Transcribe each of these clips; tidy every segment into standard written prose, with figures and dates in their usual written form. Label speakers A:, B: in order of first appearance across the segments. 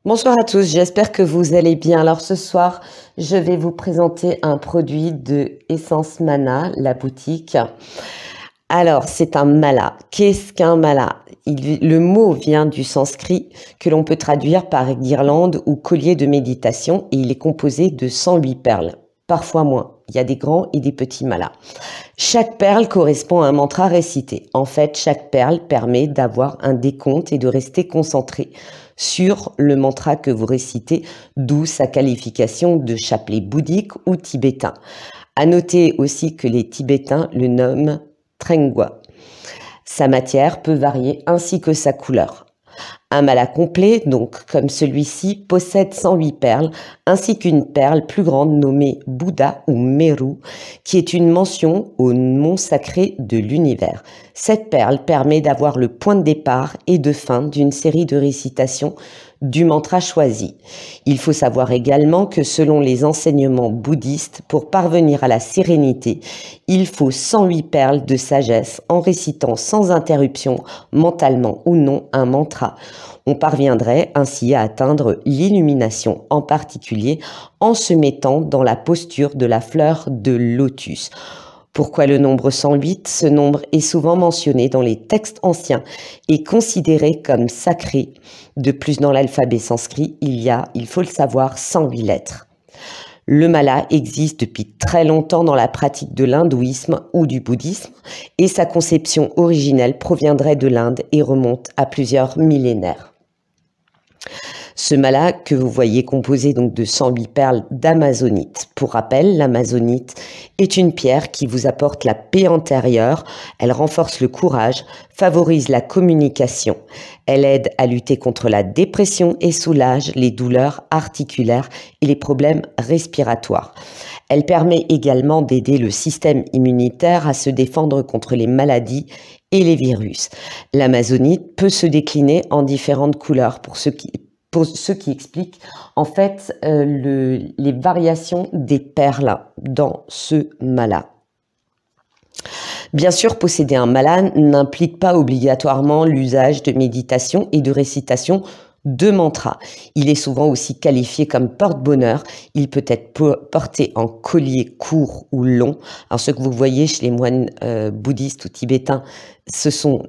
A: Bonsoir à tous, j'espère que vous allez bien. Alors ce soir, je vais vous présenter un produit de Essence Mana, la boutique. Alors, c'est un mala. Qu'est-ce qu'un mala? Le mot vient du sanskrit que l'on peut traduire par guirlande ou collier de méditation et il est composé de 108 perles, parfois moins. Il y a des grands et des petits malas. Chaque perle correspond à un mantra récité. En fait, chaque perle permet d'avoir un décompte et de rester concentré sur le mantra que vous récitez, d'où sa qualification de chapelet bouddhique ou tibétain. À noter aussi que les Tibétains le nomment Trengwa. Sa matière peut varier ainsi que sa couleur. Un mala complet, donc comme celui-ci, possède 108 perles, ainsi qu'une perle plus grande nommée Bouddha ou Meru, qui est une mention au mont sacré de l'univers. Cette perle permet d'avoir le point de départ et de fin d'une série de récitations du mantra choisi. Il faut savoir également que selon les enseignements bouddhistes, pour parvenir à la sérénité, il faut 108 perles de sagesse en récitant sans interruption, mentalement ou non, un mantra. On parviendrait ainsi à atteindre l'illumination, en particulier en se mettant dans la posture de la fleur de lotus. Pourquoi le nombre 108? Ce nombre est souvent mentionné dans les textes anciens et considéré comme sacré. De plus, dans l'alphabet sanskrit, il faut le savoir, 108 lettres. Le mala existe depuis très longtemps dans la pratique de l'hindouisme ou du bouddhisme et sa conception originelle proviendrait de l'Inde et remonte à plusieurs millénaires. Ce mala que vous voyez composé donc de 108 perles d'amazonite. Pour rappel, l'amazonite est une pierre qui vous apporte la paix intérieure, elle renforce le courage, favorise la communication, elle aide à lutter contre la dépression et soulage les douleurs articulaires et les problèmes respiratoires. Elle permet également d'aider le système immunitaire à se défendre contre les maladies et les virus. L'amazonite peut se décliner en différentes couleurs pour ce qui explique en fait les variations des perles dans ce mala. Bien sûr, posséder un mala n'implique pas obligatoirement l'usage de méditation et de récitation de mantras. Il est souvent aussi qualifié comme porte-bonheur. Il peut être porté en collier court ou long. Alors ce que vous voyez chez les moines bouddhistes ou tibétains, ce sont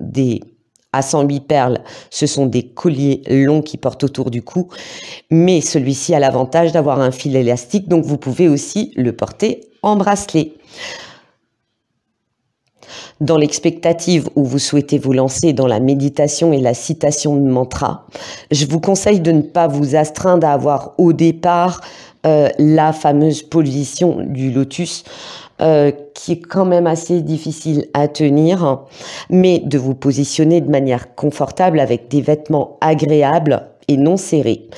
A: à 108 perles, ce sont des colliers longs qui portent autour du cou, mais celui-ci a l'avantage d'avoir un fil élastique, donc vous pouvez aussi le porter en bracelet. Dans l'expectative où vous souhaitez vous lancer dans la méditation et la citation de mantra, je vous conseille de ne pas vous astreindre à avoir au départ la fameuse position du lotus, qui est quand même assez difficile à tenir, mais de vous positionner de manière confortable avec des vêtements agréables et non serrés.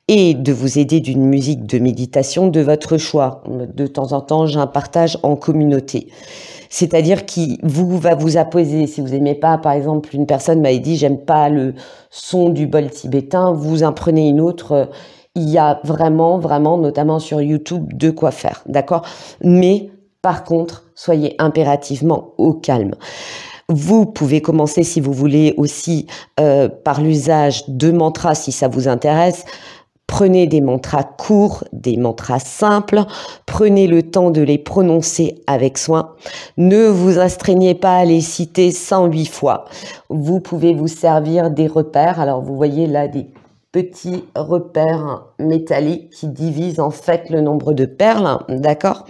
A: Et de vous aider d'une musique de méditation de votre choix. De temps en temps, j'ai un partage en communauté. C'est-à-dire qui va vous apposer. Si vous n'aimez pas, par exemple, une personne m'avait dit « j'aime pas le son du bol tibétain », vous en prenez une autre. Il y a vraiment, notamment sur YouTube, de quoi faire, d'accord? Mais par contre, soyez impérativement au calme. Vous pouvez commencer, si vous voulez, aussi par l'usage de mantras, si ça vous intéresse. Prenez des mantras courts, des mantras simples, prenez le temps de les prononcer avec soin. Ne vous astreignez pas à les citer 108 fois. Vous pouvez vous servir des repères. Alors vous voyez là des petits repères métalliques qui divisent en fait le nombre de perles, d'accord?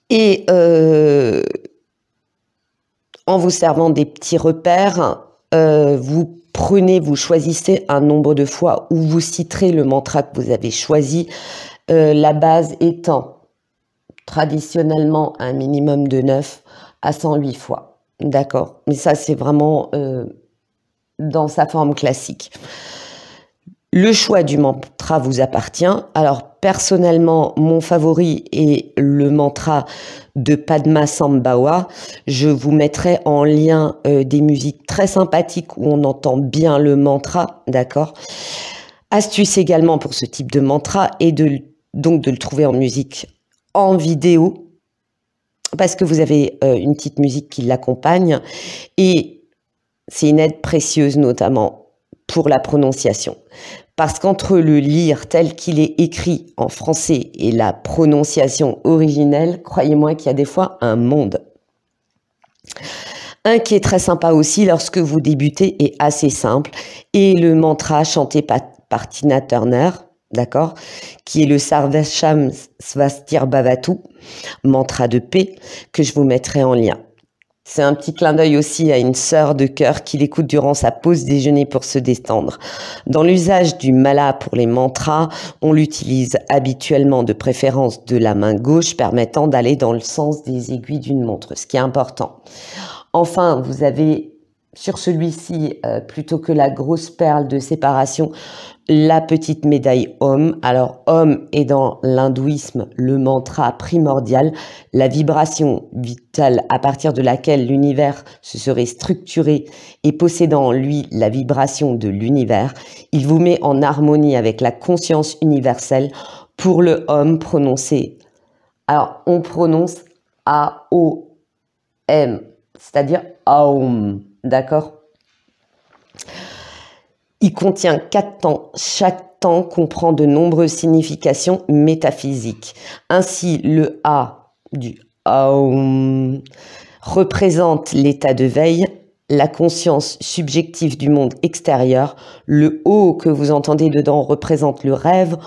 A: Et en vous servant des petits repères, vous choisissez un nombre de fois où vous citerez le mantra que vous avez choisi, la base étant traditionnellement un minimum de 9 à 108 fois, d'accord? Mais ça, c'est vraiment dans sa forme classique. Le choix du mantra vous appartient. Alors, personnellement, mon favori est le mantra de Padmasambhava. Je vous mettrai en lien des musiques très sympathiques où on entend bien le mantra, d'accord? Astuce également pour ce type de mantra est donc de le trouver en musique en vidéo, parce que vous avez une petite musique qui l'accompagne et c'est une aide précieuse notamment pour la prononciation. Parce qu'entre le lire tel qu'il est écrit en français et la prononciation originelle, croyez-moi qu'il y a des fois un monde. Un qui est très sympa aussi lorsque vous débutez est assez simple, et le mantra chanté par Tina Turner, d'accord, qui est le Sarvesham Svastir Bhavatu, mantra de paix, que je vous mettrai en lien. C'est un petit clin d'œil aussi à une sœur de cœur qui l'écoute durant sa pause déjeuner pour se détendre. Dans l'usage du mala pour les mantras, on l'utilise habituellement de préférence de la main gauche, permettant d'aller dans le sens des aiguilles d'une montre, ce qui est important. Enfin, vous avez sur celui-ci, plutôt que la grosse perle de séparation, la petite médaille Om. Alors, Om est dans l'hindouisme le mantra primordial, la vibration vitale à partir de laquelle l'univers se serait structuré et possédant en lui la vibration de l'univers. Il vous met en harmonie avec la conscience universelle pour le Om prononcé. Alors, on prononce A-O-M, c'est-à-dire Aum, d'accord ? Il contient 4 temps. Chaque temps comprend de nombreuses significations métaphysiques. Ainsi, le A du Aum représente l'état de veille, la conscience subjective du monde extérieur. Le O que vous entendez dedans représente le rêve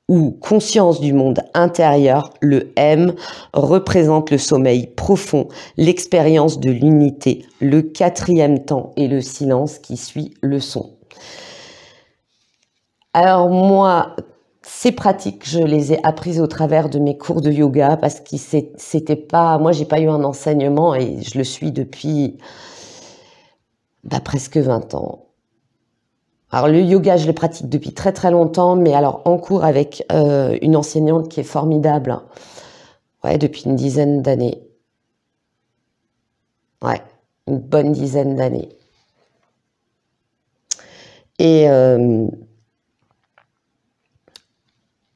A: ou conscience du monde intérieur. Le M représente le sommeil profond, l'expérience de l'unité. Le 4e temps est le silence qui suit le son. Alors moi, ces pratiques, je les ai apprises au travers de mes cours de yoga parce que c'était pas, moi j'ai pas eu un enseignement et je le suis depuis presque 20 ans. Alors le yoga, je le pratique depuis très très longtemps, mais alors en cours avec une enseignante qui est formidable, ouais, depuis une dizaine d'années. Ouais, une bonne dizaine d'années. Et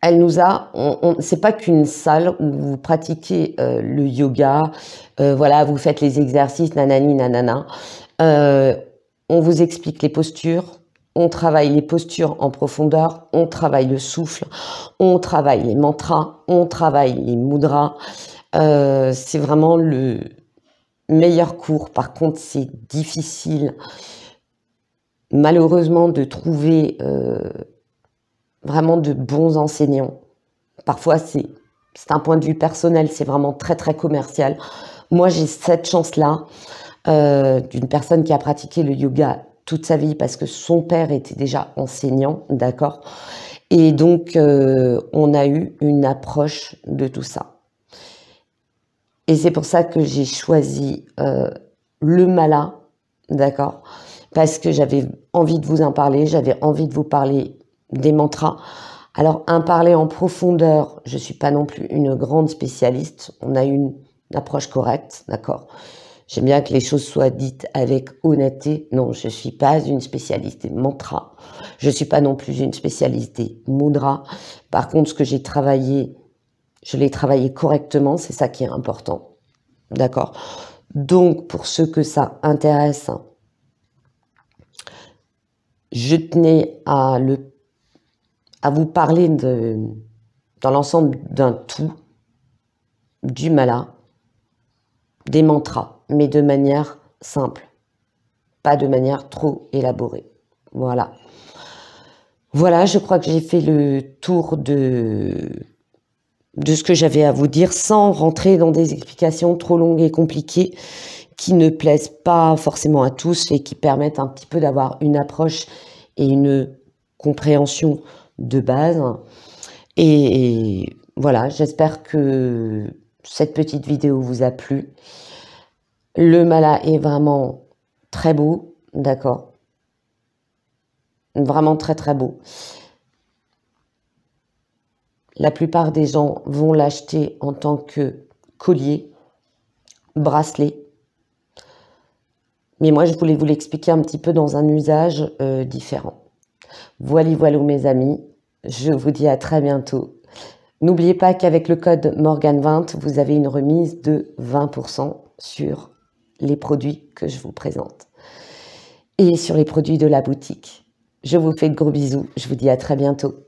A: elle nous a, c'est pas qu'une salle où vous pratiquez le yoga, voilà, vous faites les exercices, nanani, nanana. On vous explique les postures, on travaille les postures en profondeur, on travaille le souffle, on travaille les mantras, on travaille les mudras. C'est vraiment le meilleur cours. Par contre, c'est difficile, malheureusement, de trouver vraiment de bons enseignants. Parfois, c'est un point de vue personnel, c'est vraiment très très commercial. Moi, j'ai cette chance-là d'une personne qui a pratiqué le yoga toute sa vie parce que son père était déjà enseignant, d'accord ? Et donc, on a eu une approche de tout ça. Et c'est pour ça que j'ai choisi le mala, d'accord ? Parce que j'avais envie de vous en parler, j'avais envie de vous parler des mantras. Alors, un parler en profondeur, je suis pas non plus une grande spécialiste. On a une approche correcte, d'accord ? J'aime bien que les choses soient dites avec honnêteté. Non, je suis pas une spécialiste des mantras. Je suis pas non plus une spécialiste des mudras. Par contre, ce que j'ai travaillé, je l'ai travaillé correctement. C'est ça qui est important, d'accord ? Donc, pour ceux que ça intéresse, je tenais à vous parler dans l'ensemble d'un tout, du mala, des mantras, mais de manière simple, pas de manière trop élaborée. Voilà. Voilà, je crois que j'ai fait le tour de ce que j'avais à vous dire, sans rentrer dans des explications trop longues et compliquées qui ne plaisent pas forcément à tous et qui permettent un petit peu d'avoir une approche et une compréhension de base. Et voilà, j'espère que cette petite vidéo vous a plu. Le mala est vraiment très beau, d'accord ? Vraiment très très beau. La plupart des gens vont l'acheter en tant que collier, bracelet. Mais moi, je voulais vous l'expliquer un petit peu dans un usage différent. Voilà, voilà mes amis, je vous dis à très bientôt. N'oubliez pas qu'avec le code Morgane20, vous avez une remise de 20% sur les produits que je vous présente et sur les produits de la boutique. Je vous fais de gros bisous. Je vous dis à très bientôt.